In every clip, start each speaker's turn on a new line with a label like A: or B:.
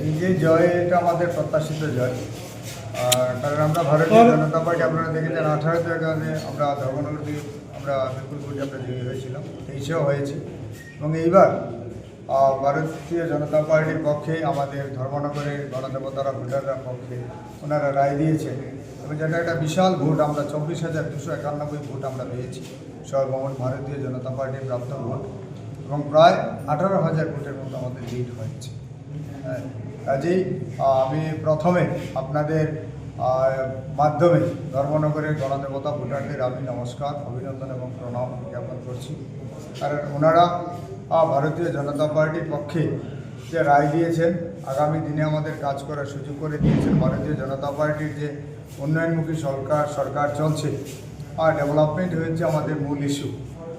A: এই যে জয়, এটা আমাদের প্রত্যাশিত জয়। কারণ আমরা ভারতীয় জনতা পার্টি, আপনারা দেখেছেন 18তে আমরা ধর্মনগর দিয়ে আমরা বিপুল ভোটে আমরা জয়ী হয়েছিলাম, 23-এও হয়েছে। এবং এইবার ভারতীয় জনতা পার্টির পক্ষে আমাদের ধর্মনগরের গণদেবতারা, ভোটাররা পক্ষে ওনারা রায় দিয়েছেন এবং যেটা একটা বিশাল ভোট, আমরা 24,291 ভোট আমরা পেয়েছি সর্বমোট ভারতীয় জনতা পার্টির প্রাপ্ত ভোট, এবং প্রায় 18,000 ভোটের মতো আমাদের লিড হয়েছে। হ্যাঁ, কাজেই আমি প্রথমে আপনাদের মাধ্যমে ধর্মনগরের গণদেবতা ভোটারদের আমি নমস্কার, অভিনন্দন এবং প্রণাম জ্ঞাপন করছি। কারণ ওনারা ভারতীয় জনতা পার্টির পক্ষে যে রায় দিয়েছেন, আগামী দিনে আমাদের কাজ করার সুযোগ করে দিয়েছেন। ভারতীয় জনতা পার্টির যে উন্নয়নমুখী সরকার চলছে আর ডেভেলপমেন্ট হচ্ছে আমাদের মূল ইস্যু,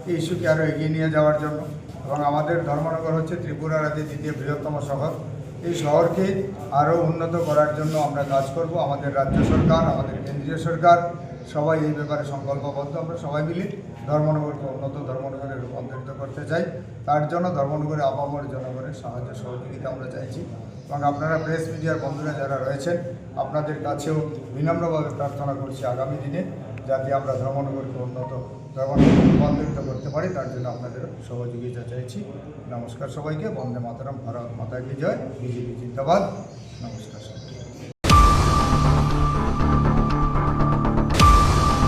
A: এই ইস্যুকে আরও এগিয়ে নিয়ে যাওয়ার জন্য। এবং আমাদের ধর্মনগর হচ্ছে ত্রিপুরা রাজ্যের দ্বিতীয় বৃহত্তম শহর। এই শহরকে আরও উন্নত করার জন্য আমরা কাজ করব। আমাদের রাজ্য সরকার, আমাদের কেন্দ্রীয় সরকার সবাই এই ব্যাপারে সংকল্পবদ্ধ। আমরা সবাই মিলে ধর্মনগরকে উন্নত ধর্মনগরে রূপান্তরিত করতে চাই। তার জন্য ধর্মনগরে আপামর জনগণের সাহায্য সহযোগিতা আমরা চাইছি। এবং আপনারা প্রেস মিডিয়ার বন্ধুরা যারা রয়েছেন, আপনাদের কাছেও বিনম্রভাবে প্রার্থনা করছি আগামী দিনে যাতে আমরা ধর্মনগরকে উন্নত ধর্মনগরে রূপান্তরিত করতে পারি, তার জন্য আপনাদের সহযোগিতা চাইছি। নমস্কার সবাইকে। বন্দে মাতরম, ভারত মাতা কি জয়, বিজেপি জিন্দাবাদ। নমস্কার।